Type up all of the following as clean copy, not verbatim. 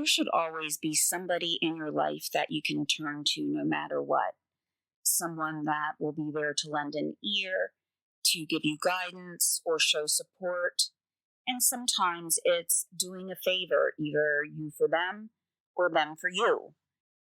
There should always be somebody in your life that you can turn to no matter what. Someone that will be there to lend an ear, to give you guidance or show support. And sometimes it's doing a favor, either you for them or them for you.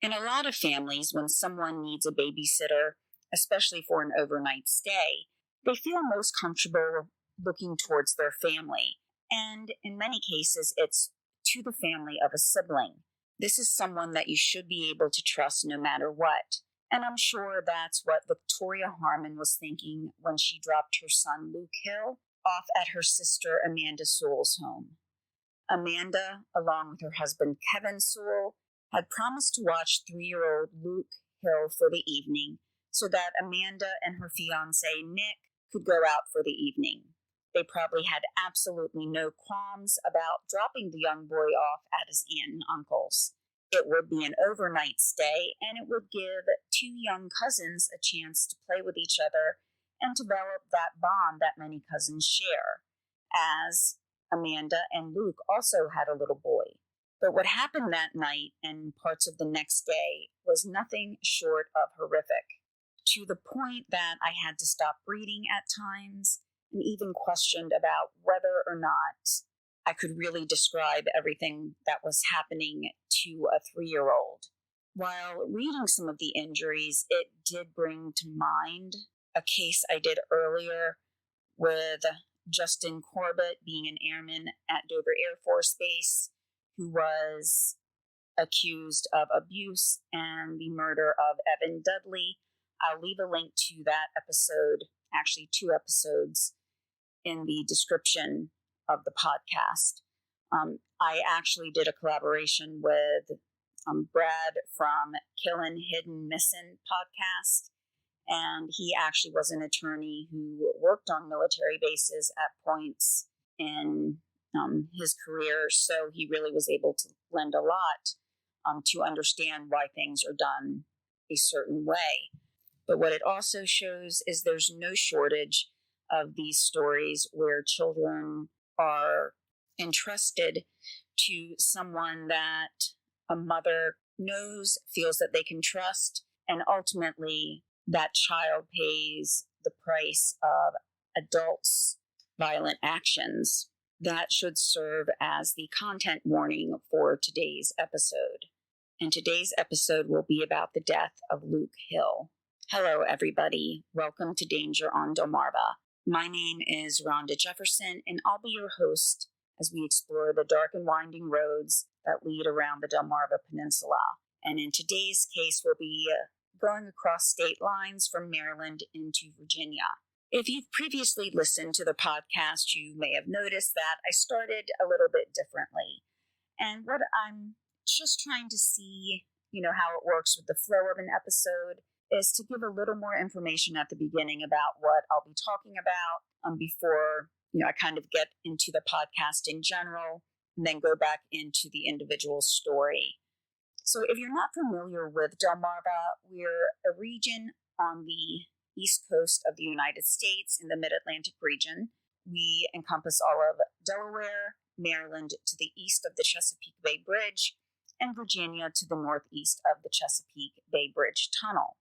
In a lot of families, when someone needs a babysitter, especially for an overnight stay, they feel most comfortable looking towards their family. And in many cases, it's to the family of a sibling. This is someone that you should be able to trust no matter what. And I'm sure that's what Victoria Harman was thinking when she dropped her son Luke Hill off at her sister Amanda Sewell's home. Amanda, along with her husband Kevin Sewell, had promised to watch 3-year-old Luke Hill for the evening so that Amanda and her fiancé Nick could go out for the evening. They probably had absolutely no qualms about dropping the young boy off at his aunt and uncle's. It would be an overnight stay, and it would give two young cousins a chance to play with each other and develop that bond that many cousins share, as Amanda and Luke also had a little boy. But what happened that night and parts of the next day was nothing short of horrific, to the point that I had to stop reading at times and even questioned about whether or not I could really describe everything that was happening to a 3-year-old. While reading some of the injuries, it did bring to mind a case I did earlier with Justin Corbett being an airman at Dover Air Force Base who was accused of abuse and the murder of Evan Dudley. I'll leave a link to that episode, actually 2 episodes, in the description of the podcast. I actually did a collaboration with Brad from Killin' Hidden Missin' podcast, and he actually was an attorney who worked on military bases at points in his career, so he really was able to lend a lot to understand why things are done a certain way. But what it also shows is there's no shortage of these stories where children are entrusted to someone that a mother knows, feels that they can trust, and ultimately that child pays the price of adults' violent actions. That should serve as the content warning for today's episode. And today's episode will be about the death of Luke Hill. Hello, everybody. Welcome to Danger on Delmarva. My name is Rhonda Jefferson, and I'll be your host as we explore the dark and winding roads that lead around the Delmarva Peninsula. And in today's case, we'll be going across state lines from Maryland into Virginia. If you've previously listened to the podcast, you may have noticed that I started a little bit differently. And what I'm just trying to see, how it works with the flow of an episode is to give a little more information at the beginning about what I'll be talking about before, I kind of get into the podcast in general and then go back into the individual story. So if you're not familiar with Delmarva, we're a region on the east coast of the United States in the Mid-Atlantic region. We encompass all of Delaware, Maryland to the east of the Chesapeake Bay Bridge, and Virginia to the northeast of the Chesapeake Bay Bridge Tunnel.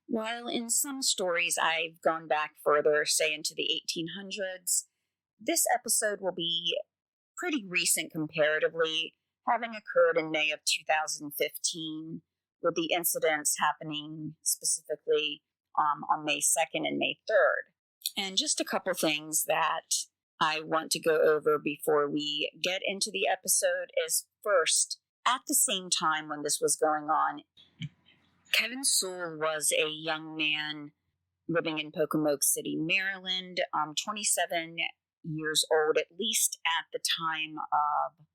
While in some stories I've gone back further, say into the 1800s, this episode will be pretty recent comparatively, having occurred in May of 2015, with the incidents happening specifically on May 2nd and May 3rd. And just a couple things that I want to go over before we get into the episode is, first, at the same time when this was going on, Kevin Sewell was a young man living in Pocomoke City, Maryland, 27 years old, at least at the time of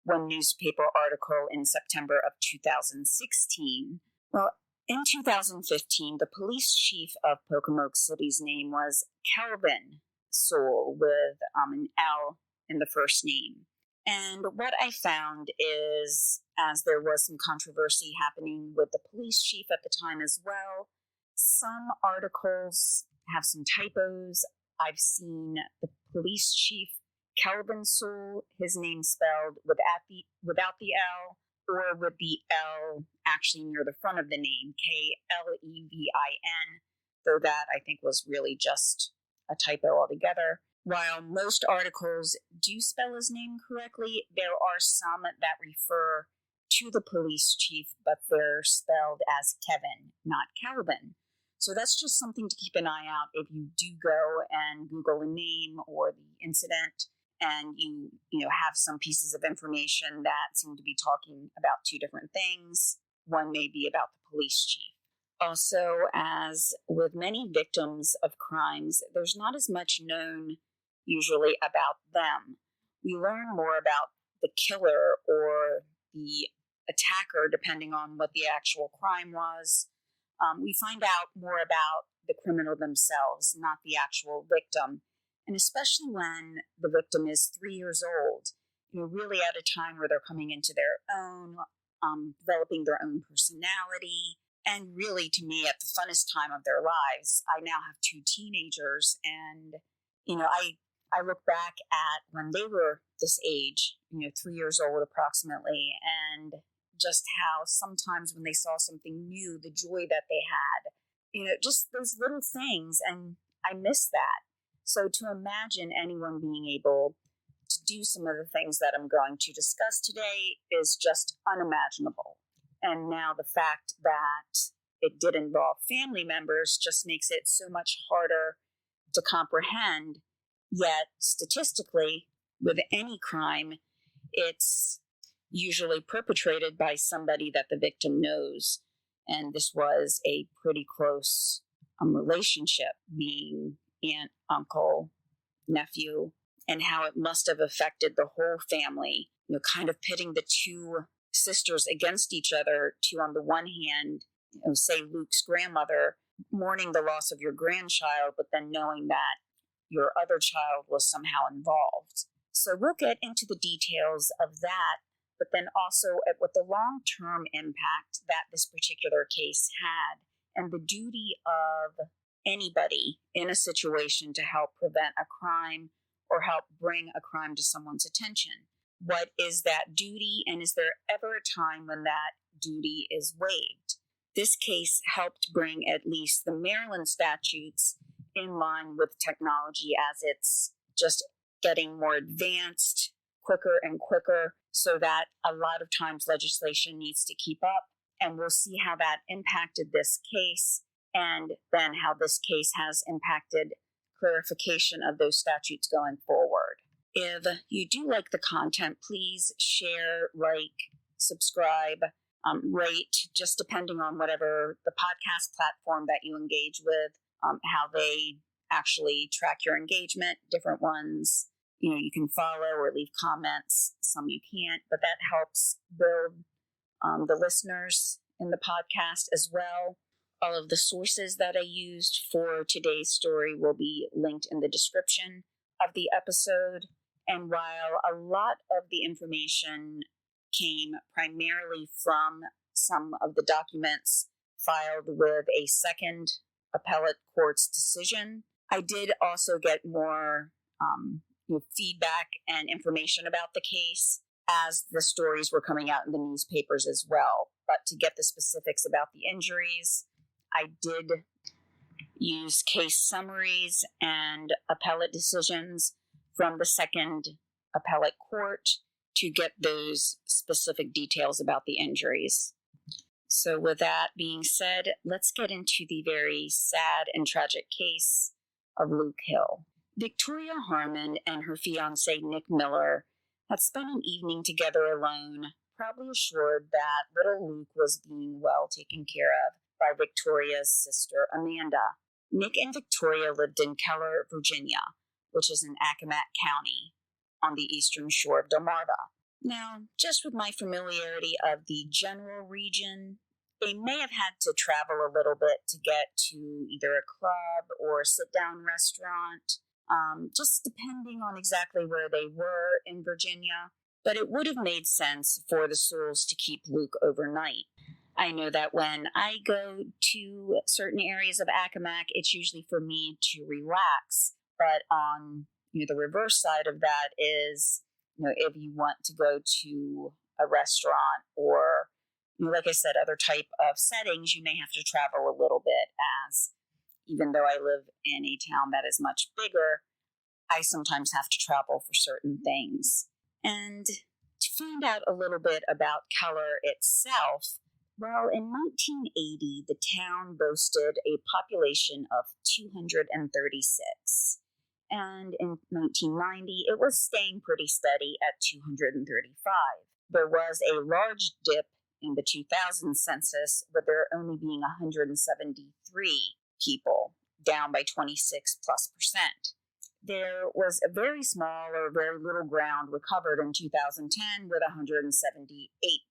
one newspaper article in September of 2016. Well, in 2015, the police chief of Pocomoke City's name was Kelvin Sewell, with an L in the first name. And what I found is, as there was some controversy happening with the police chief at the time as well, some articles have some typos. I've seen the police chief Kelvin Sewell, his name spelled without the L, or with the L actually near the front of the name, Klevin, though that I think was really just a typo altogether. While most articles do spell his name correctly, there are some that refer to the police chief, but they're spelled as Kevin, not Calvin. So that's just something to keep an eye out if you do go and Google a name or the incident, and you have some pieces of information that seem to be talking about two different things. One may be about the police chief. Also, as with many victims of crimes, there's not as much known usually about them. We learn more about the killer or the attacker, depending on what the actual crime was. We find out more about the criminal themselves, not the actual victim. And especially when the victim is 3 years old, really at a time where they're coming into their own, developing their own personality, and really, to me, at the funnest time of their lives. I now have 2 teenagers, and, I look back at when they were this age, 3 years old approximately, and just how sometimes when they saw something new, the joy that they had, just those little things, and I miss that. So to imagine anyone being able to do some of the things that I'm going to discuss today is just unimaginable. And now the fact that it did involve family members just makes it so much harder to comprehend. Yet, statistically, with any crime, it's usually perpetrated by somebody that the victim knows. And this was a pretty close relationship, being aunt, uncle, nephew, and how it must have affected the whole family, kind of pitting the 2 sisters against each other to, on the one hand, say Luke's grandmother, mourning the loss of your grandchild, but then knowing that your other child was somehow involved. So we'll get into the details of that, but then also at what the long-term impact that this particular case had, and the duty of anybody in a situation to help prevent a crime or help bring a crime to someone's attention. What is that duty, and is there ever a time when that duty is waived? This case helped bring at least the Maryland statutes in line with technology as it's just getting more advanced, quicker and quicker, so that a lot of times legislation needs to keep up. And we'll see how that impacted this case, and then how this case has impacted clarification of those statutes going forward. If you do like the content, please share, like, subscribe, rate, just depending on whatever the podcast platform that you engage with, how they actually track your engagement. Different ones, you can follow or leave comments. Some you can't, but that helps build the listeners in the podcast as well. All of the sources that I used for today's story will be linked in the description of the episode. And while a lot of the information came primarily from some of the documents filed with a second appellate court's decision, I did also get more feedback and information about the case as the stories were coming out in the newspapers as well. But to get the specifics about the injuries, I did use case summaries and appellate decisions from the second appellate court to get those specific details about the injuries. So with that being said, let's get into the very sad and tragic case of Luke Hill. Victoria Harman and her fiancé Nick Miller had spent an evening together alone, probably assured that little Luke was being well taken care of by Victoria's sister Amanda. Nick and Victoria lived in Keller, Virginia, which is in Accomack County on the eastern shore of Delmarva. Now, just with my familiarity of the general region, they may have had to travel a little bit to get to either a club or a sit-down restaurant, just depending on exactly where they were in Virginia. But it would have made sense for the Sewells to keep Luke overnight. I know that when I go to certain areas of Accomack, it's usually for me to relax. But on the reverse side of that is, if you want to go to a restaurant or, like I said, other type of settings, you may have to travel a little bit, as even though I live in a town that is much bigger, I sometimes have to travel for certain things. And to find out a little bit about Keller itself, well, in 1980, the town boasted a population of 236. And in 1990, it was staying pretty steady at 235. There was a large dip in the 2000 census, with there only being 173 people, down by 26+%. There was a very small or very little ground recovered in 2010 with 178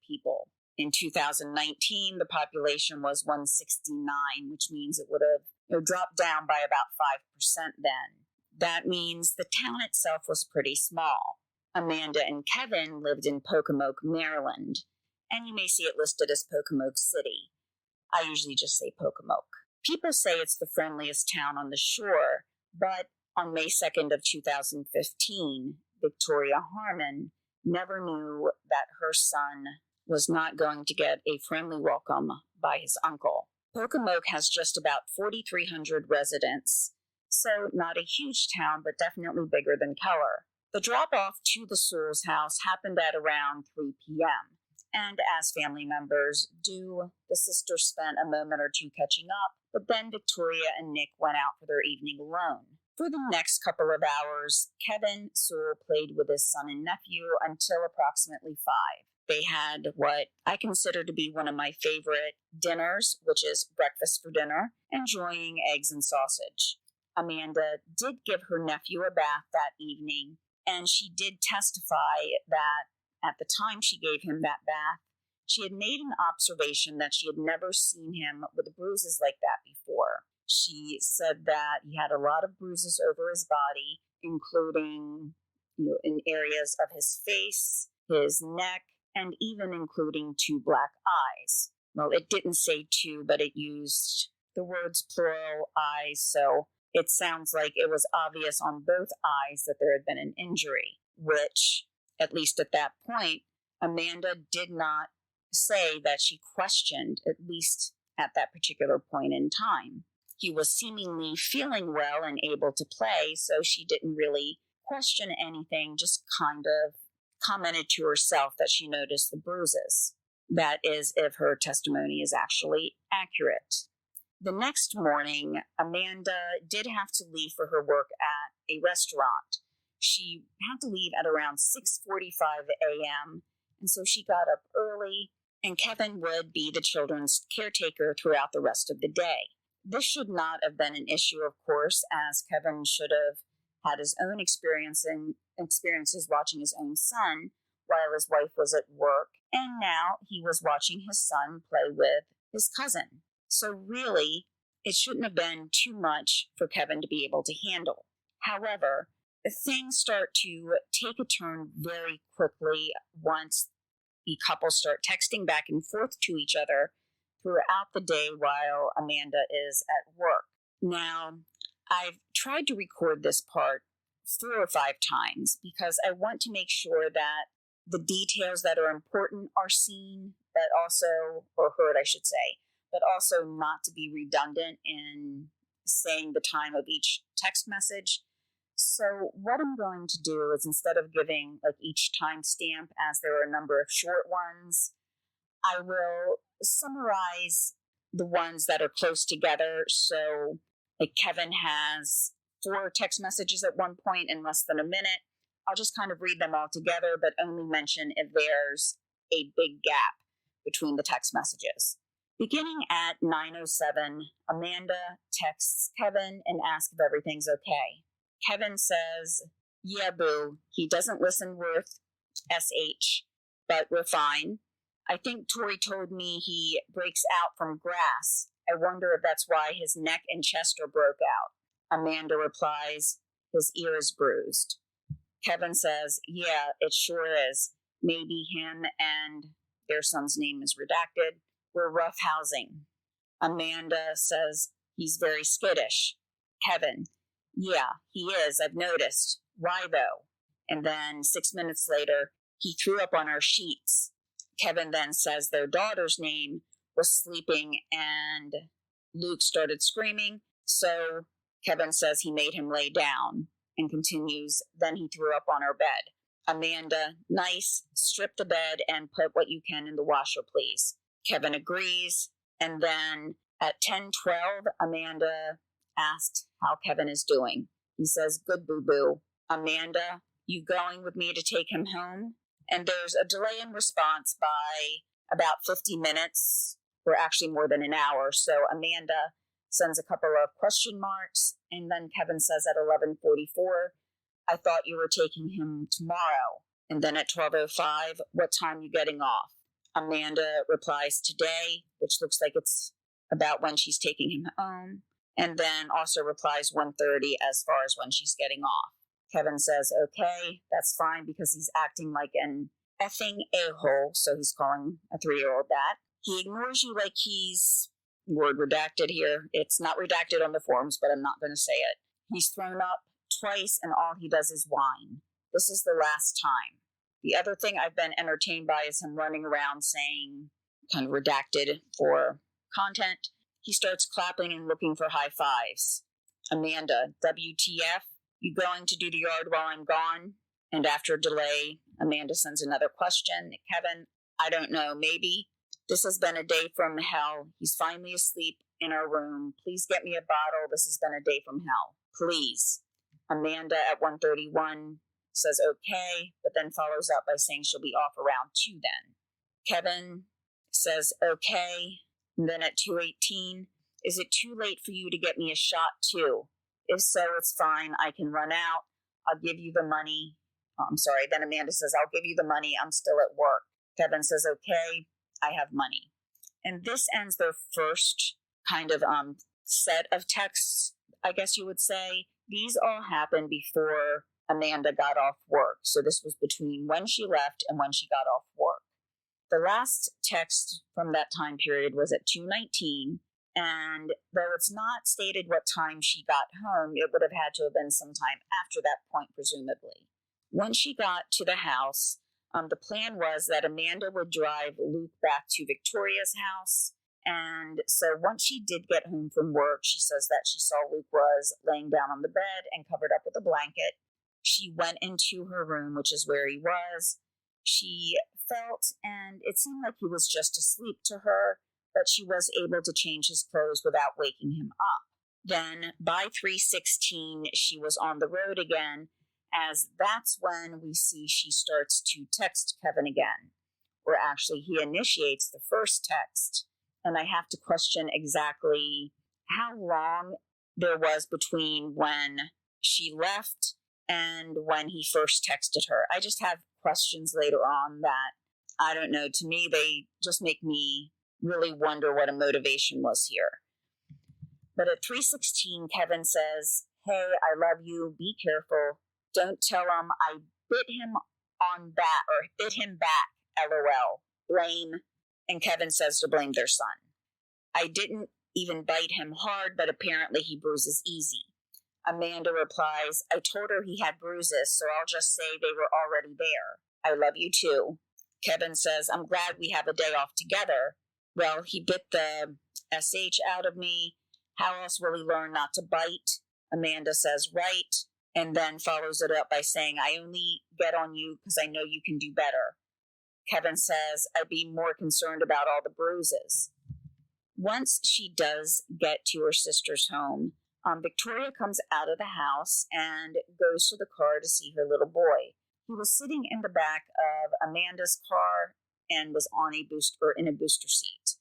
people. In 2019, the population was 169, which means it would have dropped down by about 5% then. That means the town itself was pretty small. Amanda and Kevin lived in Pocomoke, Maryland, and you may see it listed as Pocomoke City. I usually just say Pocomoke. People say it's the friendliest town on the shore, but on May 2nd of 2015, Victoria Harman never knew that her son was not going to get a friendly welcome by his uncle. Pocomoke has just about 4,300 residents, so not a huge town, but definitely bigger than Keller. The drop-off to the Sewell's house happened at around 3 p.m., and as family members do, the sisters spent a moment or two catching up, but then Victoria and Nick went out for their evening alone. For the next couple of hours, Kevin Sewell played with his son and nephew until approximately 5. They had what I consider to be one of my favorite dinners, which is breakfast for dinner, enjoying eggs and sausage. Amanda did give her nephew a bath that evening, and she did testify that at the time she gave him that bath, she had made an observation that she had never seen him with bruises like that before. She said that he had a lot of bruises over his body, including, in areas of his face, his neck, and even including 2 black eyes. Well, it didn't say 2, but it used the words plural eyes, so it sounds like it was obvious on both eyes that there had been an injury, which, at least at that point, Amanda did not say that she questioned, at least at that particular point in time. He was seemingly feeling well and able to play, so she didn't really question anything, just kind of commented to herself that she noticed the bruises. That is, if her testimony is actually accurate. The next morning, Amanda did have to leave for her work at a restaurant. She had to leave at around 6:45 a.m., and so she got up early, and Kevin would be the children's caretaker throughout the rest of the day. This should not have been an issue, of course, as Kevin should have had his own experiences watching his own son while his wife was at work, and now he was watching his son play with his cousin. So really, it shouldn't have been too much for Kevin to be able to handle. However, things start to take a turn very quickly once the couple start texting back and forth to each other throughout the day while Amanda is at work. Now, I've tried to record this part 4 or 5 times because I want to make sure that the details that are important are seen, but also, or heard, I should say, but also not to be redundant in saying the time of each text message. So what I'm going to do is, instead of giving each timestamp, as there are a number of short ones, I will summarize the ones that are close together. So Kevin has 4 text messages at one point in less than a minute. I'll just kind of read them all together, but only mention if there's a big gap between the text messages. Beginning at 9:07, Amanda texts Kevin and asks if everything's okay. Kevin says, "Yeah, boo, he doesn't listen worth SH, but we're fine. I think Tori told me he breaks out from grass. I wonder if that's why his neck and chest are broke out." Amanda replies, "His ear is bruised." Kevin says, "Yeah, it sure is. Maybe him and," their son's name is redacted, "were roughhousing." Amanda says, "He's very skittish." Kevin, "Yeah, he is, I've noticed. Why though? And then 6 minutes later, he threw up on our sheets. Kevin then says their daughter's name was sleeping and Luke started screaming. So Kevin says he made him lay down and continues, then he threw up on our bed. Amanda, nice, strip the bed and put what you can in the washer, please. Kevin agrees. And then at 10:12, Amanda asked how Kevin is doing. He says, good boo-boo. Amanda, you going with me to take him home? And there's a delay in response by about 50 minutes, or actually more than an hour. So Amanda sends a couple of question marks, and then Kevin says at 11:44, I thought you were taking him tomorrow. And then at 12:05, what time are you getting off? Amanda replies today, which looks like it's about when she's taking him home, and then also replies 1:30 as far as when she's getting off. Kevin says, okay, that's fine, because he's acting like an effing a-hole, so he's calling a 3-year-old that. He ignores you like he's, word redacted here. It's not redacted on the forms, but I'm not going to say it. He's thrown up twice, and all he does is whine. This is the last time. The other thing I've been entertained by is him running around saying, kind of redacted for content, he starts clapping and looking for high fives. Amanda, WTF? You going to do the yard while I'm gone? And after a delay, Amanda sends another question. Kevin, I don't know, maybe. This has been a day from hell. He's finally asleep in our room. Please get me a bottle. This has been a day from hell. Please. Amanda at 1:31 says okay, but then follows up by saying she'll be off around 2 then. Kevin says okay, and then at 2:18, is it too late for you to get me a shot too? If so, it's fine. I can run out. I'll give you the money. Oh, I'm sorry. Then Amanda says, I'll give you the money. I'm still at work. Kevin says, okay, I have money. And this ends their first kind of set of texts, I guess you would say. These all happened before Amanda got off work. So this was between when she left and when she got off work. The last text from that time period was at 2:19. And though it's not stated what time she got home, it would have had to have been sometime after that point, presumably. When she got to the house, the plan was that Amanda would drive Luke back to Victoria's house. And so once she did get home from work, she says that she saw Luke was laying down on the bed and covered up with a blanket. She went into her room, which is where he was. She felt, and it seemed like he was just asleep to her, but she was able to change his clothes without waking him up. Then by 3:16, she was on the road again, as that's when we see she starts to text Kevin again. Or actually, he initiates the first text. And I have to question exactly how long there was between when she left and when he first texted her. I just have questions later on that, I don't know, to me, they just make me really wonder what a motivation was here. But at 3:16, Kevin says, hey, I love you, be careful, don't tell him I bit him back, LOL, blame. And Kevin says to blame their son. I didn't even bite him hard, but apparently he bruises easy. Amanda replies, I told her he had bruises, so I'll just say they were already there. I love you too. Kevin says, I'm glad we have a day off together. Well, he bit the SH out of me. How else will he learn not to bite? Amanda says, right, and then follows it up by saying, I only get on you because I know you can do better. Kevin says, I'd be more concerned about all the bruises. Once she does get to her sister's home, Victoria comes out of the house and goes to the car to see her little boy. He was sitting in the back of Amanda's car and was on in a booster seat.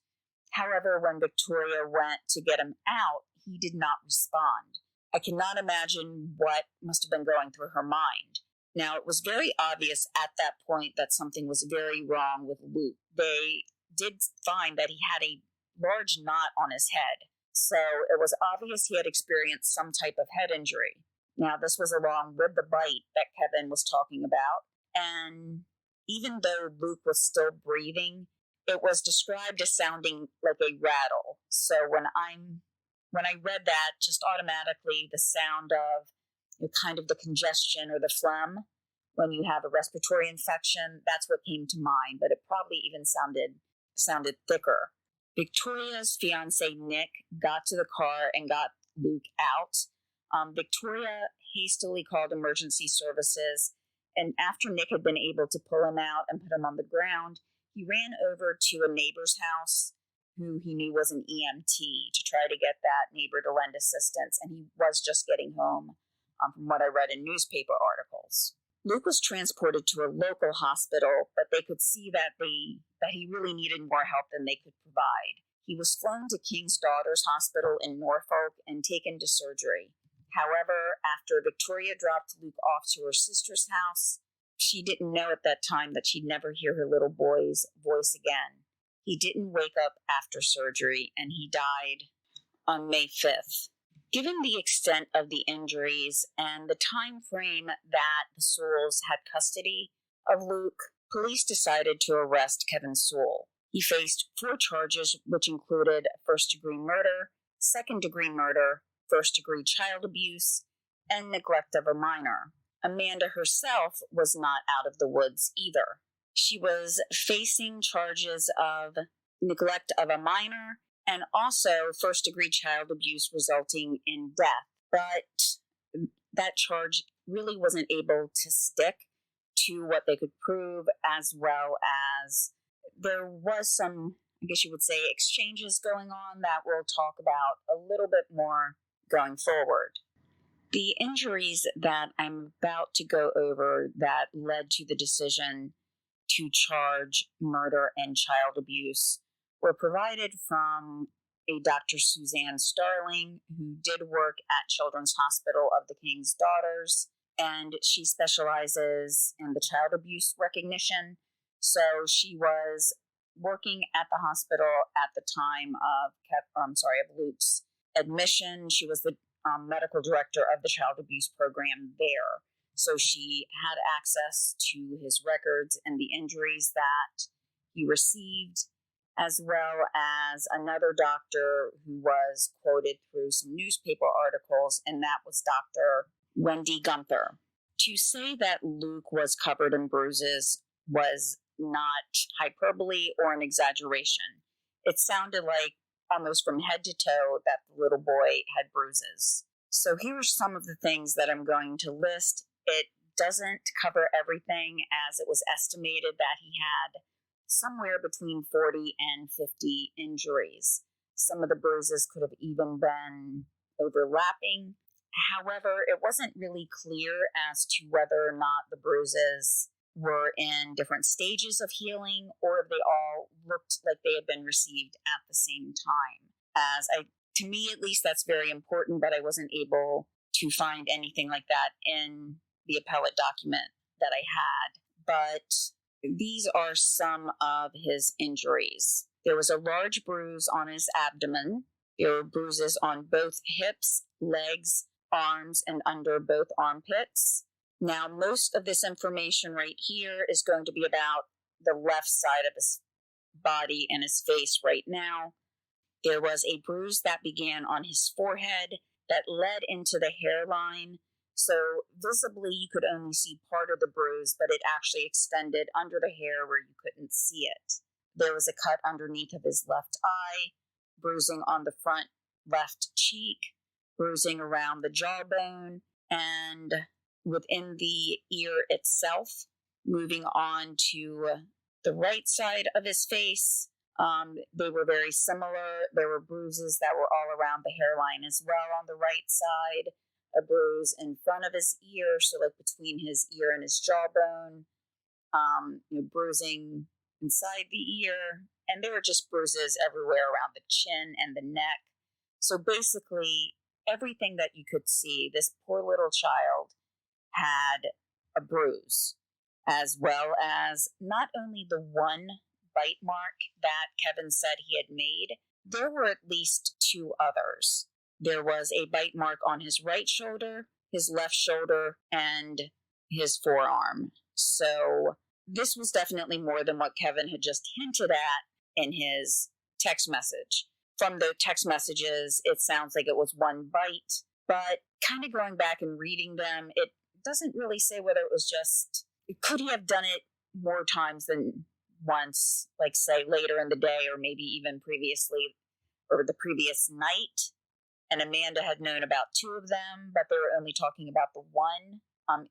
However, when Victoria went to get him out, he did not respond. I cannot imagine what must have been going through her mind. Now, it was very obvious at that point that something was very wrong with Luke. They did find that he had a large knot on his head, so it was obvious he had experienced some type of head injury. Now, this was along with the bite that Kevin was talking about, and even though Luke was still breathing, it was described as sounding like a rattle. So when I read that, just automatically the sound of kind of the congestion or the phlegm when you have a respiratory infection. That's what came to mind, but it probably even sounded thicker. Victoria's fiance, Nick, got to the car and got Luke out. Victoria hastily called emergency services, and after Nick had been able to pull him out and put him on the ground, he ran over to a neighbor's house who he knew was an EMT to try to get that neighbor to lend assistance, and he was just getting home, from what I read in newspaper articles. Luke was transported to a local hospital, but they could see that he really needed more help than they could provide. He was flown to King's Daughters Hospital in Norfolk and taken to surgery. However, after Victoria dropped Luke off to her sister's house, she didn't know at that time that she'd never hear her little boy's voice again. He didn't wake up after surgery, and he died on May 5th. Given the extent of the injuries and the time frame that the Sewells had custody of Luke, police decided to arrest Kevin Sewell. He faced 4 charges, which included first-degree murder, second-degree murder, first-degree child abuse, and neglect of a minor. Amanda herself was not out of the woods either. She was facing charges of neglect of a minor and also first-degree child abuse resulting in death. But that charge really wasn't able to stick to what they could prove, as well as there was some, I guess you would say, exchanges going on that we'll talk about a little bit more going forward. The injuries that I'm about to go over that led to the decision to charge murder and child abuse were provided from a Dr. Suzanne Starling, who did work at Children's Hospital of the King's Daughters, and she specializes in the child abuse recognition. So she was working at the hospital at the time of Luke's admission. She was the medical director of the child abuse program there. So she had access to his records and the injuries that he received, as well as another doctor who was quoted through some newspaper articles, and that was Dr. Wendy Gunther. To say that Luke was covered in bruises was not hyperbole or an exaggeration. It sounded like almost from head to toe that the little boy had bruises. So here are some of the things that I'm going to list. It doesn't cover everything, as it was estimated that he had somewhere between 40 and 50 injuries. Some of the bruises could have even been overlapping. However, it wasn't really clear as to whether or not the bruises were in different stages of healing or if they all looked like they had been received at the same time. To me at least, that's very important, but I wasn't able to find anything like that in the appellate document that I had. But these are some of his injuries. There was a large bruise on his abdomen. There were bruises on both hips, legs, arms, and under both armpits. Now, most of this information right here is going to be about the left side of his body and his face right now. There was a bruise that began on his forehead that led into the hairline. So visibly, you could only see part of the bruise, but it actually extended under the hair where you couldn't see it. There was a cut underneath of his left eye, bruising on the front left cheek, bruising around the jawbone, and within the ear itself. Moving on to the right side of his face, they were very similar. There were bruises that were all around the hairline as well on the right side. A bruise in front of his ear, so like between his ear and his jawbone, bruising inside the ear, and there were just bruises everywhere around the chin and the neck. So basically, everything that you could see, this poor little child had a bruise, as well as not only the one bite mark that Kevin said he had made, there were at least 2 others. There was a bite mark on his right shoulder, his left shoulder, and his forearm. So this was definitely more than what Kevin had just hinted at in his text message. From the text messages, it sounds like it was one bite, but kind of going back and reading them, it doesn't really say whether it was just, could he have done it more times than once, like say later in the day or maybe even previously or the previous night. And Amanda had known about 2 of them, but they were only talking about the one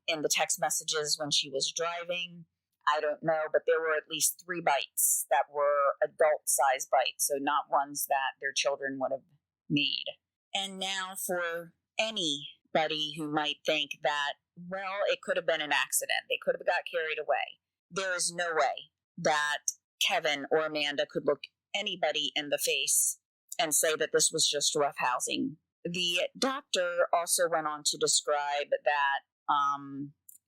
in the text messages when she was driving. I don't know, but there were at least 3 bites that were adult-size bites, so not ones that their children would have made. And now for anybody who might think that, well, it could have been an accident. They could have got carried away. There is no way that Kevin or Amanda could look anybody in the face and say that this was just roughhousing. The doctor also went on to describe that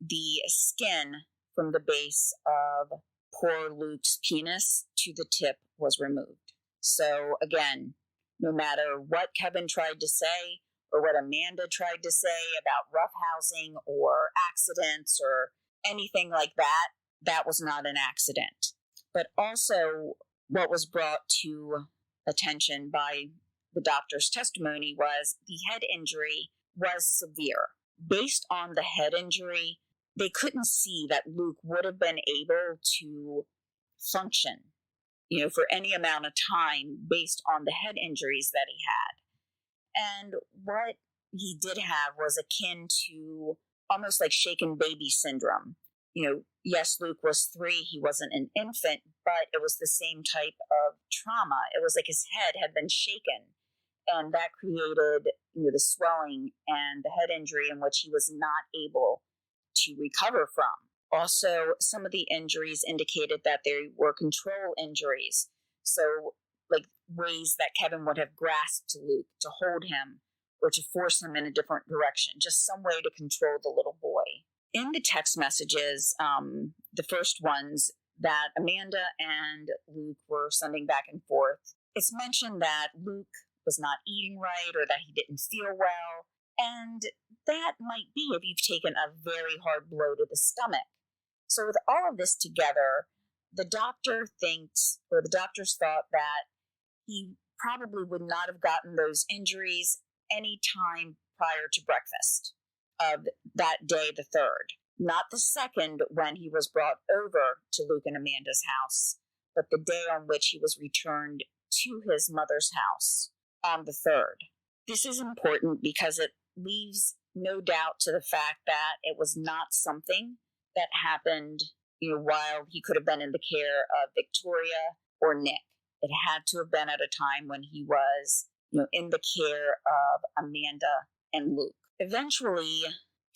the skin from the base of poor Luke's penis to the tip was removed. So again, no matter what Kevin tried to say or what Amanda tried to say about roughhousing or accidents or anything like that, that was not an accident. But also what was brought to attention by the doctor's testimony was the head injury was severe. Based on the head injury, they couldn't see that Luke would have been able to function, for any amount of time based on the head injuries that he had. And what he did have was akin to almost like shaken baby syndrome. Yes, Luke was 3, he wasn't an infant, but it was the same type of trauma. It was like his head had been shaken, and that created, the swelling and the head injury in which he was not able to recover from. Also, some of the injuries indicated that they were control injuries. So, like ways that Kevin would have grasped Luke to hold him or to force him in a different direction, just some way to control the little boy. In the text messages, the first ones that Amanda and Luke were sending back and forth, it's mentioned that Luke was not eating right or that he didn't feel well. And that might be if you've taken a very hard blow to the stomach. So with all of this together, the doctors thought that he probably would not have gotten those injuries any time prior to breakfast of that day, the 3rd. Not the 2nd when he was brought over to Luke and Amanda's house, but the day on which he was returned to his mother's house on the 3rd. This is important because it leaves no doubt to the fact that it was not something that happened, while he could have been in the care of Victoria or Nick. It had to have been at a time when he was, in the care of Amanda and Luke. Eventually,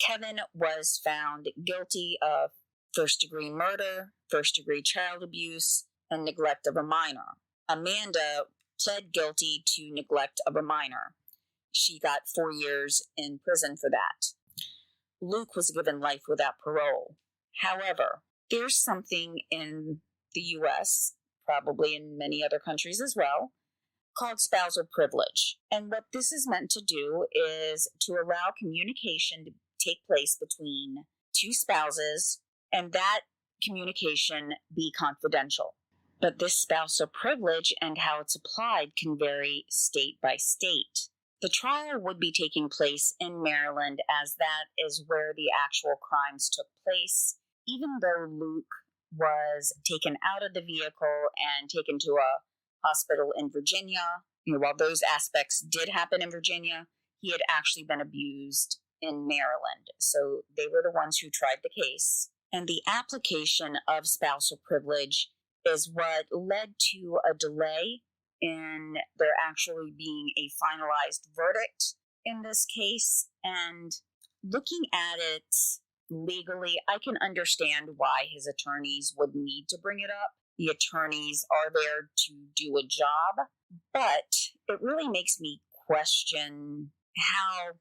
Kevin was found guilty of first-degree murder, first-degree child abuse, and neglect of a minor. Amanda pled guilty to neglect of a minor. She got 4 years in prison for that. Luke was given life without parole. However, there's something in the U.S., probably in many other countries as well, called spousal privilege. And what this is meant to do is to allow communication to take place between 2 spouses, and that communication be confidential. But this spousal privilege and how it's applied can vary state by state. The trial would be taking place in Maryland, as that is where the actual crimes took place, even though Luke was taken out of the vehicle and taken to a hospital in Virginia. While those aspects did happen in Virginia, he had actually been abused in Maryland. So they were the ones who tried the case. And the application of spousal privilege is what led to a delay in there actually being a finalized verdict in this case. And looking at it legally, I can understand why his attorneys would need to bring it up. The attorneys are there to do a job, but it really makes me question how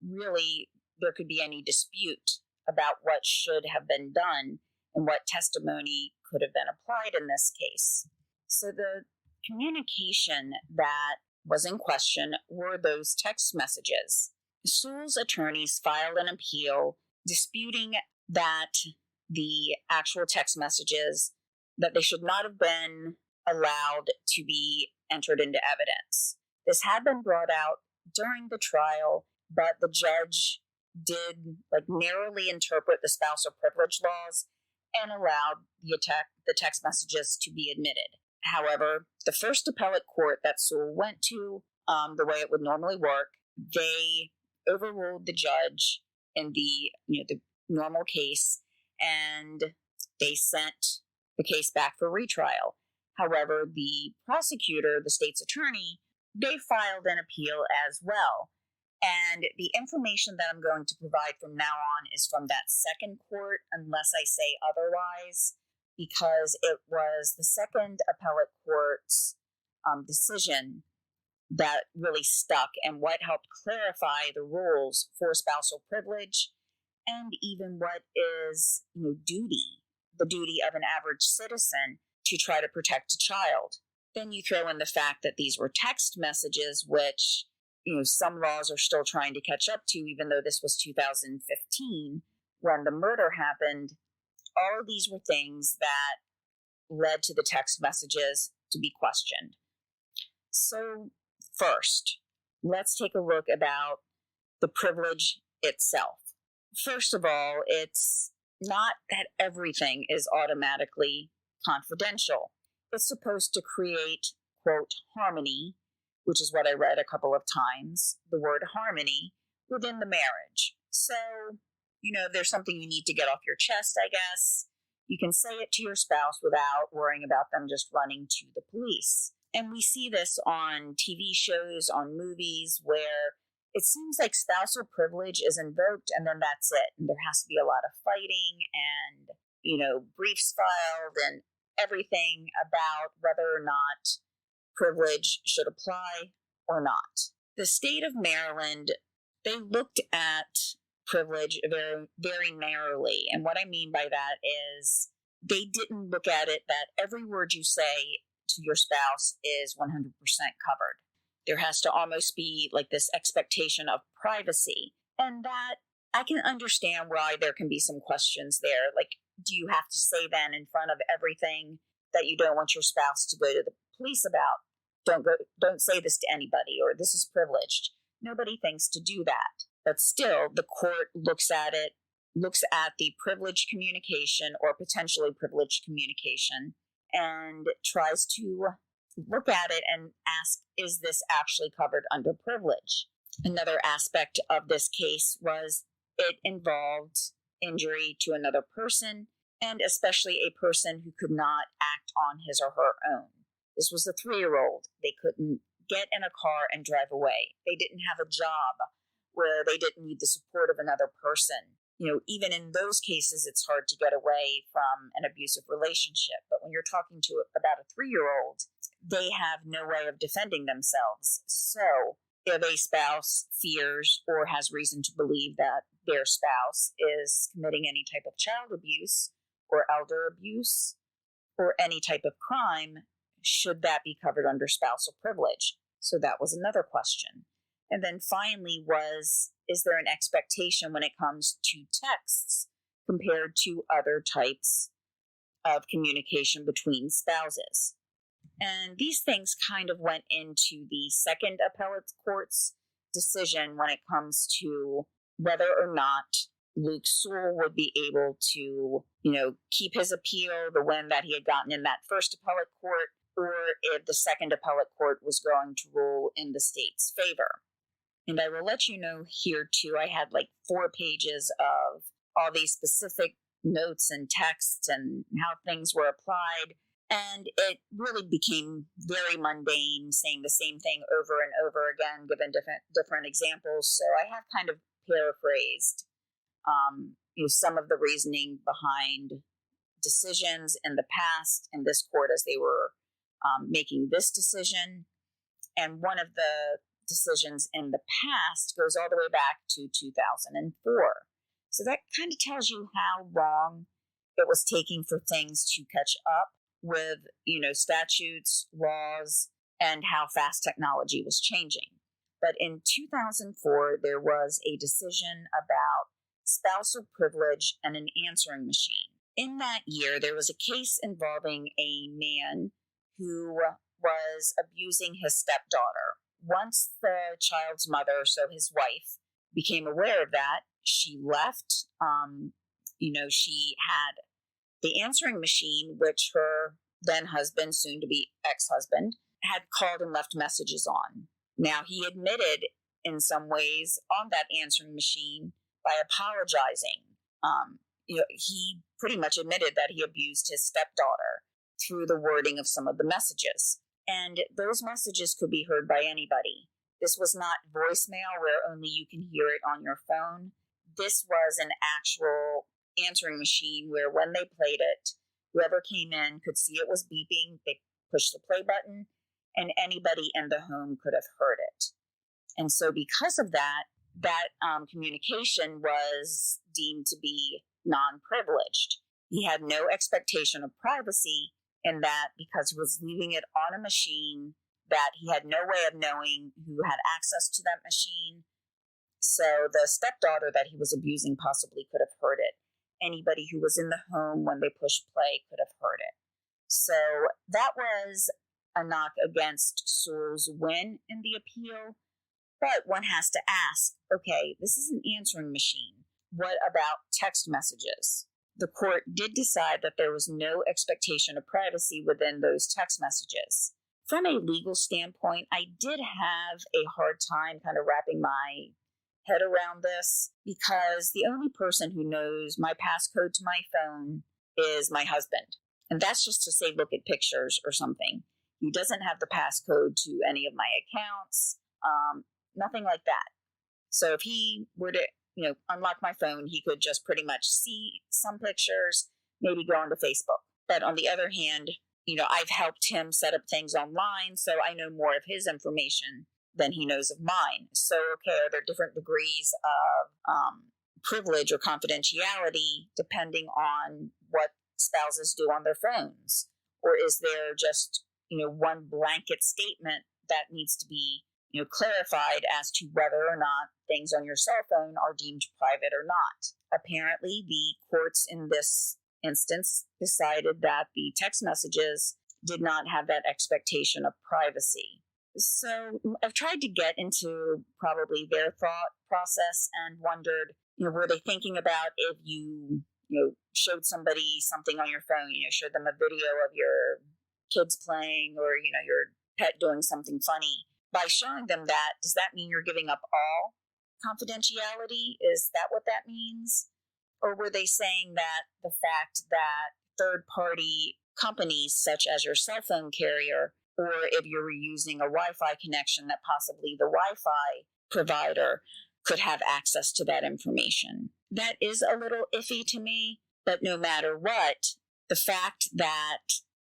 really there could be any dispute about what should have been done and what testimony could have been applied in this case. So the communication that was in question were those text messages. Sewell's attorneys filed an appeal disputing that the actual text messages, that they should not have been allowed to be entered into evidence. This had been brought out during the trial but the judge did narrowly interpret the spousal privilege laws and allowed the text messages to be admitted. However, the first appellate court that Sewell went to, the way it would normally work, they overruled the judge in the normal case, and they sent the case back for retrial. However, the prosecutor, the state's attorney, they filed an appeal as well. And the information that I'm going to provide from now on is from that second court, unless I say otherwise, because it was the second appellate court's decision that really stuck and what helped clarify the rules for spousal privilege and even what is duty, the duty of an average citizen to try to protect a child. Then you throw in the fact that these were text messages, which some laws are still trying to catch up to, even though this was 2015 when the murder happened. All of these were things that led to the text messages to be questioned. So first, let's take a look about the privilege itself. First of all, it's not that everything is automatically confidential. It's supposed to create, quote, harmony, which is what I read a couple of times, the word harmony, within the marriage. So, there's something you need to get off your chest, I guess. You can say it to your spouse without worrying about them just running to the police. And we see this on TV shows, on movies, where it seems like spousal privilege is invoked and then that's it. And there has to be a lot of fighting and, briefs filed and everything about whether or not privilege should apply or not. The state of Maryland, they looked at privilege very, very narrowly. And what I mean by that is they didn't look at it that every word you say to your spouse is 100% covered. There has to almost be this expectation of privacy. And that I can understand why there can be some questions there. Do you have to say then in front of everything that you don't want your spouse to go to the police about? Don't say this to anybody, or this is privileged. Nobody thinks to do that. But still, the court looks at the privileged communication or potentially privileged communication and tries to look at it and ask, is this actually covered under privilege? Another aspect of this case was it involved injury to another person, and especially a person who could not act on his or her own. This was a 3-year-old. They couldn't get in a car and drive away. They didn't have a job where they didn't need the support of another person. Even in those cases, it's hard to get away from an abusive relationship. But when you're talking to about a 3-year-old, they have no way of defending themselves. So if a spouse fears or has reason to believe that their spouse is committing any type of child abuse or elder abuse or any type of crime, should that be covered under spousal privilege? So that was another question. And then finally is there an expectation when it comes to texts compared to other types of communication between spouses? And these things kind of went into the second appellate court's decision when it comes to whether or not Luke Sewell would be able to, keep his appeal, the win that he had gotten in that first appellate court, or if the second appellate court was going to rule in the state's favor. And I will let you know here too, I had 4 pages of all these specific notes and texts and how things were applied. And it really became very mundane, saying the same thing over and over again, given different examples. So I have kind of paraphrased, some of the reasoning behind decisions in the past in this court as they were making this decision. And one of the decisions in the past goes all the way back to 2004. So that kind of tells you how long it was taking for things to catch up with, statutes, laws, and how fast technology was changing. But in 2004, there was a decision about spousal privilege and an answering machine. In that year, there was a case involving a man who was abusing his stepdaughter. Once the child's mother, so his wife, became aware of that, she left. She had the answering machine, which her then husband, soon to be ex-husband, had called and left messages on. Now, he admitted in some ways on that answering machine by apologizing. He pretty much admitted that he abused his stepdaughter through the wording of some of the messages. And those messages could be heard by anybody. This was not voicemail where only you can hear it on your phone. This was an actual answering machine where when they played it, whoever came in could see it was beeping, they pushed the play button, and anybody in the home could have heard it. And so because of that, communication was deemed to be non-privileged. He had no expectation of privacy in that because he was leaving it on a machine that he had no way of knowing who had access to that machine. So the stepdaughter that he was abusing possibly could have heard it. Anybody who was in the home when they pushed play could have heard it. So that was a knock against Sewell's win in the appeal. But one has to ask, okay, this is an answering machine. What about text messages? The court did decide that there was no expectation of privacy within those text messages. From a legal standpoint, I did have a hard time kind of wrapping my head around this because the only person who knows my passcode to my phone is my husband. And that's just to say look at pictures or something. He doesn't have the passcode to any of my accounts, nothing like that. So if he were to, unlock my phone, he could just pretty much see some pictures, maybe go onto Facebook. But on the other hand, I've helped him set up things online, so I know more of his information than he knows of mine. So, okay, are there different degrees of privilege or confidentiality depending on what spouses do on their phones? Or is there just, one blanket statement that needs to be, clarified as to whether or not things on your cell phone are deemed private or not? Apparently, the courts in this instance decided that the text messages did not have that expectation of privacy. So I've tried to get into probably their thought process and wondered, were they thinking about if you, showed somebody something on your phone, showed them a video of your kids playing or, your pet doing something funny. By showing them that, does that mean you're giving up all confidentiality? Is that what that means? Or were they saying that the fact that third-party companies such as your cell phone carrier, or if you're using a Wi-Fi connection, that possibly the Wi-Fi provider could have access to that information? That is a little iffy to me, but no matter what, the fact that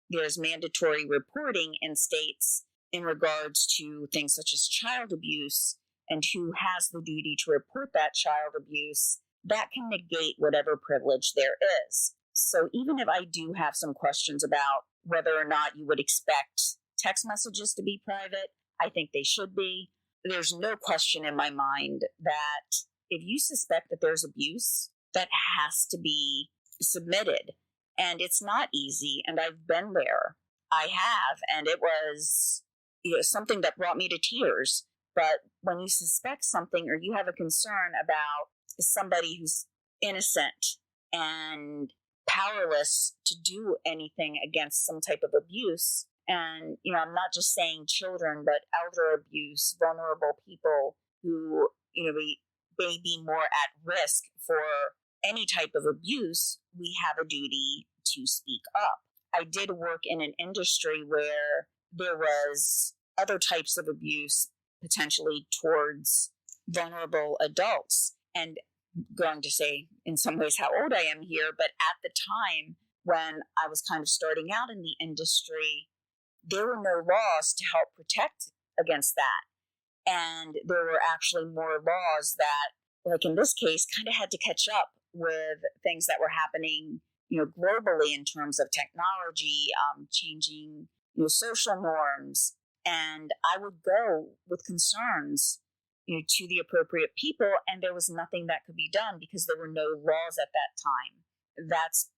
there's mandatory reporting in states in regards to things such as child abuse and who has the duty to report that child abuse, that can negate whatever privilege there is. So even if I do have some questions about whether or not you would expect text messages to be private, I think they should be. There's no question in my mind that if you suspect that there's abuse, that has to be submitted. And it's not easy, and I've been there. I have, and it was something that brought me to tears. But when you suspect something or you have a concern about somebody who's innocent and powerless to do anything against some type of abuse, and, I'm not just saying children, but elder abuse, vulnerable people who, may be more at risk for any type of abuse, we have a duty to speak up. I did work in an industry where there was other types of abuse potentially towards vulnerable adults. And going to say in some ways how old I am here, but at the time when I was kind of starting out in the industry, there were no laws to help protect against that. And there were actually more laws that, like in this case, kind of had to catch up with things that were happening, globally in terms of technology, changing, social norms. And I would go with concerns, to the appropriate people, and there was nothing that could be done because there were no laws at that time. That's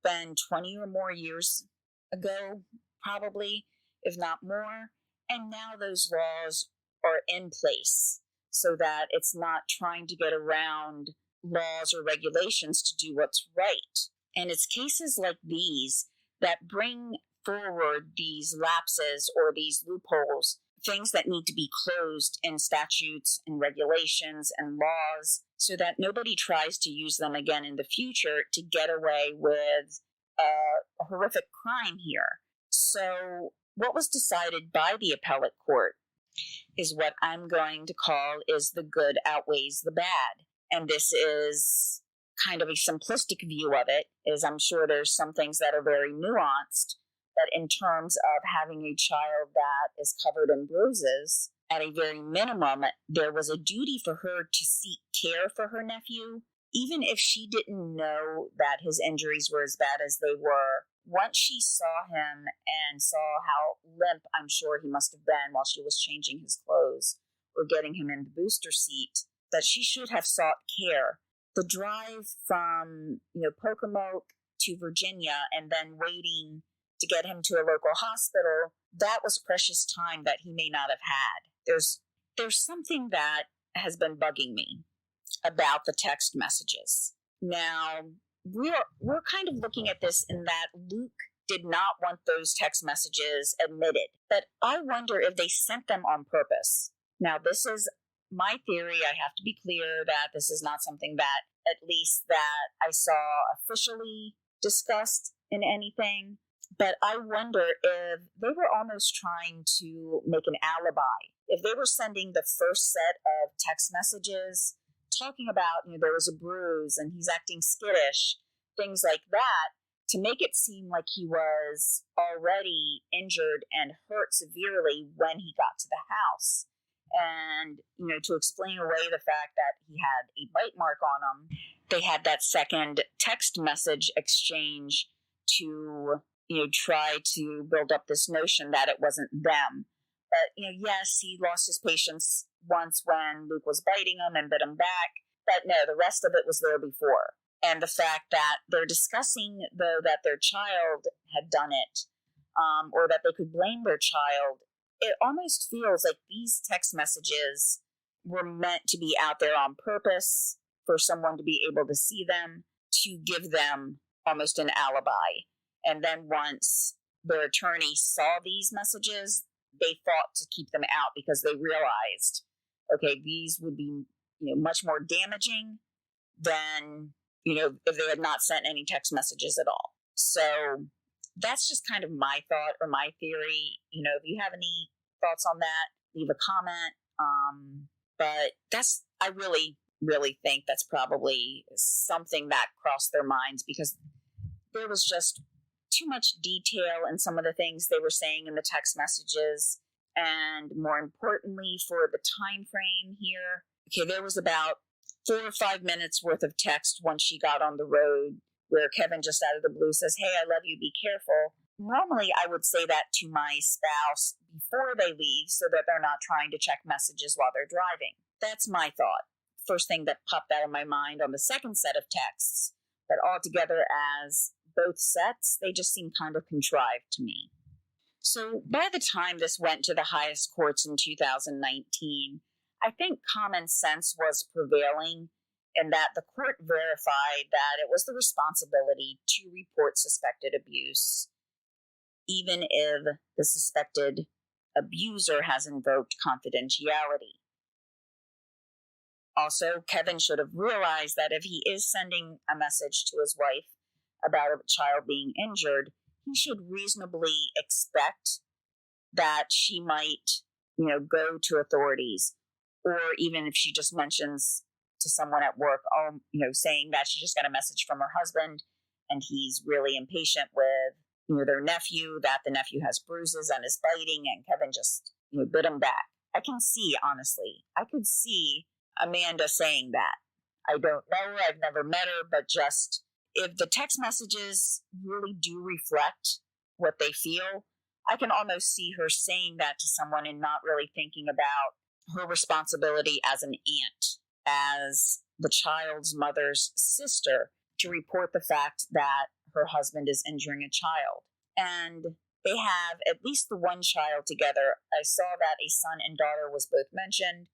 been 20 or more years ago, probably, if not more. And now those laws are in place. so that it's not trying to get around laws or regulations to do what's right. And it's cases like these that bring forward these lapses or these loopholes, things that need to be closed in statutes and regulations and laws, so that nobody tries to use them again in the future to get away with a horrific crime here. So what was decided by the appellate court is what I'm going to call is the good outweighs the bad. And this is kind of a simplistic view of it, is I'm sure there's some things that are very nuanced, but in terms of having a child that is covered in bruises, at a very minimum, there was a duty for her to seek care for her nephew, even if she didn't know that his injuries were as bad as they were. Once she saw him and saw how limp I'm sure he must have been while she was changing his clothes or getting him in the booster seat, that she should have sought care. The drive from, Pocomoke to Virginia and then waiting to get him to a local hospital, that was precious time that he may not have had. There's something that has been bugging me about the text messages. Now, we're kind of looking at this in that Luke did not want those text messages admitted, but I wonder if they sent them on purpose. Now, this is my theory. I have to be clear that this is not something that, at least that I saw officially discussed in anything, but I wonder if they were almost trying to make an alibi. If they were sending the first set of text messages talking about, there was a bruise and he's acting skittish, things like that, to make it seem like he was already injured and hurt severely when he got to the house. And, to explain away the fact that he had a bite mark on him, they had that second text message exchange to, try to build up this notion that it wasn't them. But, yes, he lost his patience once when Luke was biting him and bit him back. But no, the rest of it was there before. And the fact that they're discussing, though, that their child had done it, or that they could blame their child, it almost feels like these text messages were meant to be out there on purpose for someone to be able to see them, to give them almost an alibi. And then once their attorney saw these messages, they fought to keep them out because they realized, okay, these would be, much more damaging than, if they had not sent any text messages at all. So that's just kind of my thought or my theory. If you have any thoughts on that, leave a comment. But I really, really think that's probably something that crossed their minds, because there was just too much detail in some of the things they were saying in the text messages. And more importantly, for the time frame here, there was about 4 or 5 minutes worth of text once she got on the road where Kevin just out of the blue says, "Hey, I love you, be careful." Normally, I would say that to my spouse before they leave so that they're not trying to check messages while they're driving. That's my thought. First thing that popped out of my mind on the second set of texts. But altogether, as both sets, they just seem kind of contrived to me. So by the time this went to the highest courts in 2019, I think common sense was prevailing in that the court verified that it was the responsibility to report suspected abuse, even if the suspected abuser has invoked confidentiality. Also, Kevin should have realized that if he is sending a message to his wife about a child being injured, he should reasonably expect that she might, go to authorities, or even if she just mentions to someone at work, saying that she just got a message from her husband and he's really impatient with, their nephew, that the nephew has bruises and is biting, and Kevin just, bit him back. I can see, honestly, I could see Amanda saying that. I don't know her, I've never met her, but just if the text messages really do reflect what they feel, I can almost see her saying that to someone and not really thinking about her responsibility as an aunt, as the child's mother's sister, to report the fact that her husband is injuring a child. And they have at least the one child together. I saw that a son and daughter was both mentioned.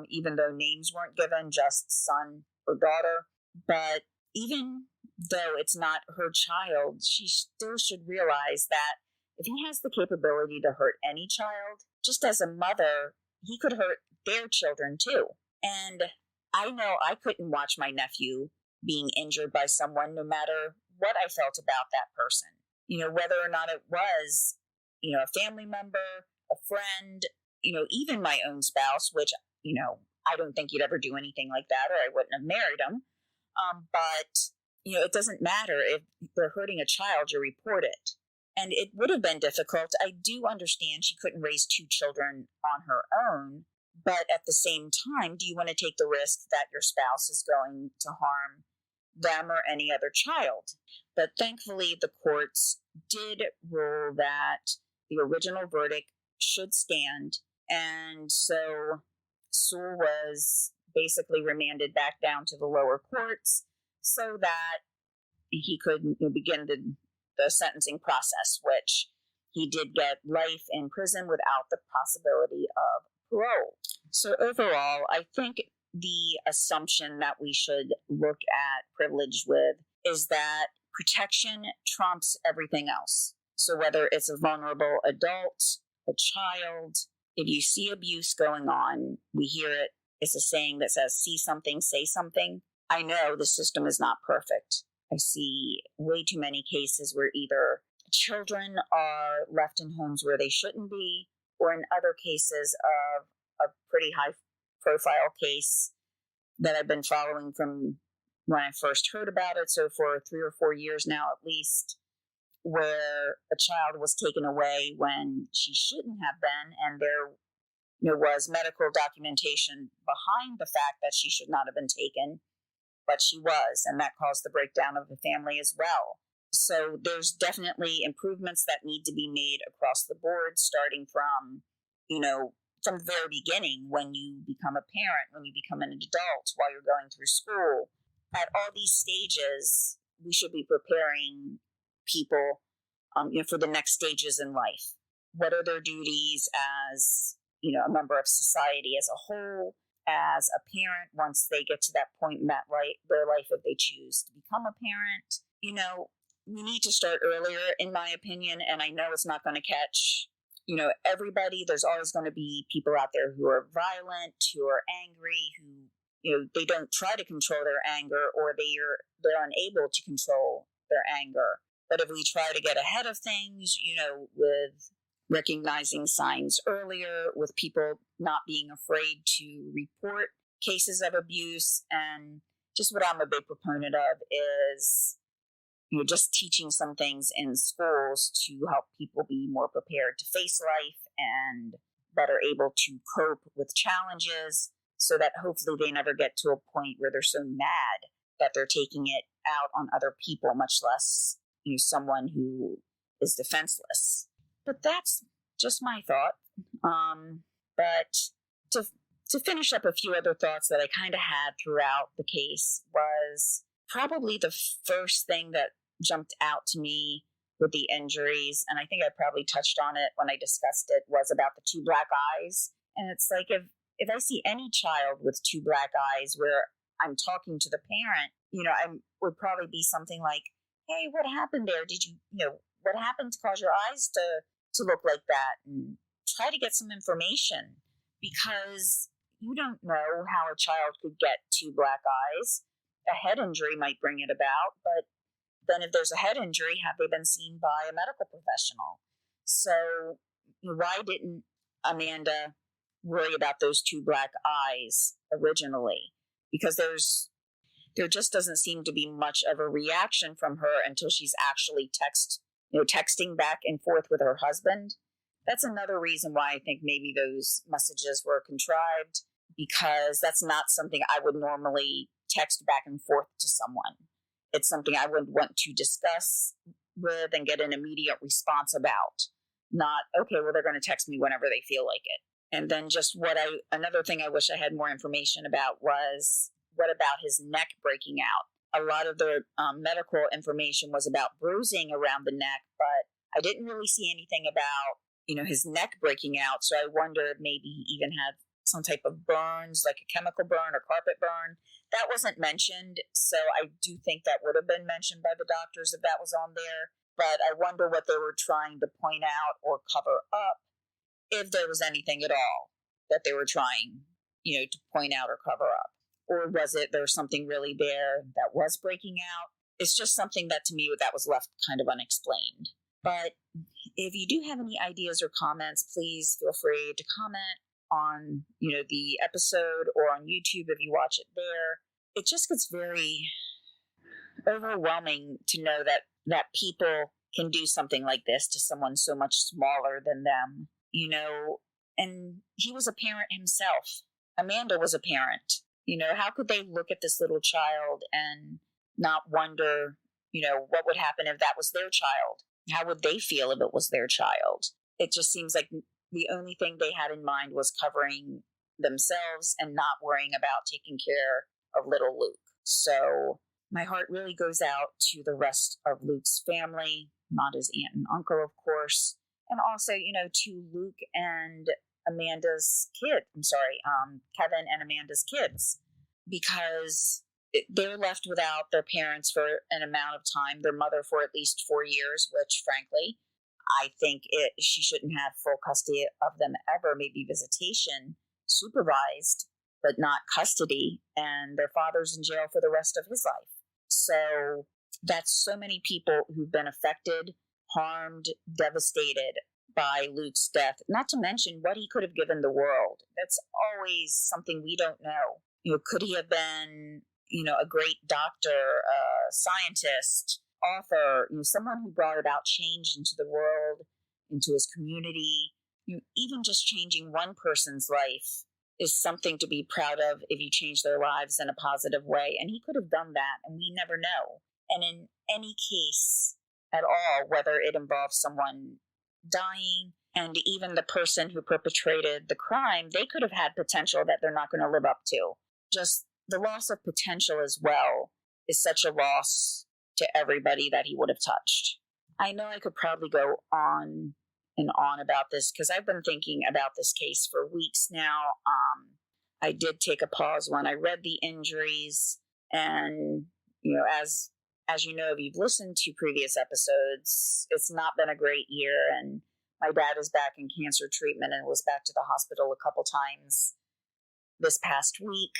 even though names weren't given, just son or daughter. But even though it's not her child, she still should realize that if he has the capability to hurt any child, just as a mother, he could hurt their children too. And I know I couldn't watch my nephew being injured by someone, no matter what I felt about that person. Whether or not it was, a family member, a friend, even my own spouse, which, I don't think he'd ever do anything like that, or I wouldn't have married him. But it doesn't matter if they're hurting a child, you report it. And it would have been difficult. I do understand she couldn't raise 2 children on her own, but at the same time, do you want to take the risk that your spouse is going to harm them or any other child? But thankfully, the courts did rule that the original verdict should stand. And so Sewell was basically remanded back down to the lower courts so that he could begin the sentencing process, which he did get life in prison without the possibility of parole. So overall, I think the assumption that we should look at privilege with is that protection trumps everything else. So whether it's a vulnerable adult, a child, if you see abuse going on, we hear it. It's a saying that says, see something, say something. I know the system is not perfect. I see way too many cases where either children are left in homes where they shouldn't be, or in other cases of a pretty high profile case that I've been following from when I first heard about it. So for 3 or 4 years now, at least, where a child was taken away when she shouldn't have been. And there was medical documentation behind the fact that she should not have been taken, but she was, and that caused the breakdown of the family as well. So there's definitely improvements that need to be made across the board, starting from, from the very beginning, when you become a parent, when you become an adult, while you're going through school. At all these stages, we should be preparing people, for the next stages in life. What are their duties as, a member of society as a whole, as a parent, once they get to that point in their life, if they choose to become a parent. We need to start earlier, in my opinion, and I know it's not going to catch, everybody. There's always going to be people out there who are violent, who are angry, who, they don't try to control their anger, or they're unable to control their anger. But if we try to get ahead of things, with recognizing signs earlier, with people not being afraid to report cases of abuse, and just what I'm a big proponent of is, just teaching some things in schools to help people be more prepared to face life and better able to cope with challenges, so that hopefully they never get to a point where they're so mad that they're taking it out on other people, much less someone who is defenseless. But that's just my thought. But to finish up, a few other thoughts that I kind of had throughout the case was probably the first thing that jumped out to me with the injuries, and I think I probably touched on it when I discussed it, was about the 2 black eyes. And it's like, if I see any child with 2 black eyes where I'm talking to the parent, I would probably be something like, hey, what happened there? Did you, what happened to cause your eyes to look like that? And try to get some information, because you don't know how a child could get 2 black eyes. A head injury might bring it about, but then if there's a head injury, have they been seen by a medical professional? So why didn't Amanda worry about those 2 black eyes originally? Because there just doesn't seem to be much of a reaction from her until she's actually texting back and forth with her husband. That's another reason why I think maybe those messages were contrived, because that's not something I would normally text back and forth to someone. It's something I would want to discuss with and get an immediate response about. Not, okay, well, they're going to text me whenever they feel like it. And then just another thing I wish I had more information about was, what about his neck breaking out? A lot of the medical information was about bruising around the neck, but I didn't really see anything about, his neck breaking out. So I wonder if maybe he even had some type of burns, like a chemical burn or carpet burn. That wasn't mentioned, so I do think that would have been mentioned by the doctors if that was on there. But I wonder what they were trying to point out or cover up, if there was anything at all that they were trying, to point out or cover up. Or was it there's something really there that was breaking out? It's just something that to me that was left kind of unexplained. But if you do have any ideas or comments, please feel free to comment on, the episode or on YouTube if you watch it there. It just gets very overwhelming to know that people can do something like this to someone so much smaller than them, and he was a parent himself. Amanda was a parent. How could they look at this little child and not wonder, what would happen if that was their child? How would they feel if it was their child? It just seems like the only thing they had in mind was covering themselves and not worrying about taking care of little Luke. So my heart really goes out to the rest of Luke's family, not his aunt and uncle, of course, and also, to Luke and Amanda's kid. Kevin and Amanda's kids, because they're left without their parents for an amount of time, their mother for at least 4 years, which frankly, I think she shouldn't have full custody of them ever, maybe visitation, supervised, but not custody, and their father's in jail for the rest of his life. So that's so many people who've been affected, harmed, devastated by Luke's death, not to mention what he could have given the world. That's always something we don't know. Could he have been, a great doctor, scientist, author, someone who brought about change into the world, into his community. Even just changing one person's life is something to be proud of if you change their lives in a positive way. And he could have done that, and we never know. And in any case at all, whether it involves someone dying, and even the person who perpetrated the crime, they could have had potential that they're not going to live up to. Just the loss of potential as well is such a loss to everybody that he would have touched. I know I could probably go on and on about this because I've been thinking about this case for weeks now. I did take a pause when I read the injuries, and as you know, if you've listened to previous episodes, it's not been a great year, and my dad is back in cancer treatment and was back to the hospital a couple times this past week.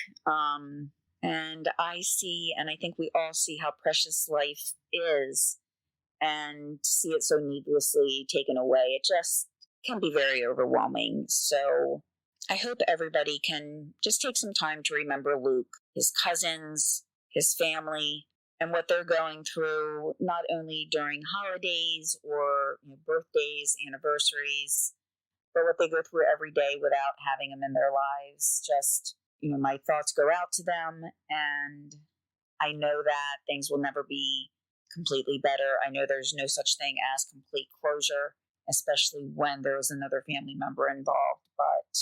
And I see, and I think we all see how precious life is, and to see it so needlessly taken away, it just can be very overwhelming. So I hope everybody can just take some time to remember Luke, his cousins, his family, and what they're going through, not only during holidays or birthdays, anniversaries, but what they go through every day without having him in their lives. Just, my thoughts go out to them, and I know that things will never be completely better. I know there's no such thing as complete closure, especially when there's another family member involved. But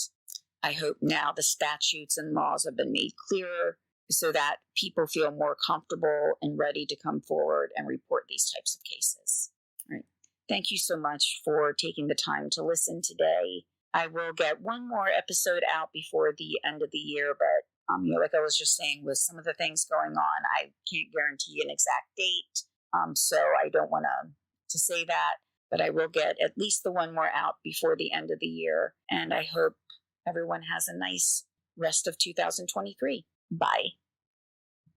I hope now the statutes and laws have been made clearer so that people feel more comfortable and ready to come forward and report these types of cases. All right. Thank you so much for taking the time to listen today. I will get one more episode out before the end of the year, but like I was just saying, with some of the things going on, I can't guarantee an exact date, so I don't want to say that, but I will get at least the one more out before the end of the year, and I hope everyone has a nice rest of 2023. Bye.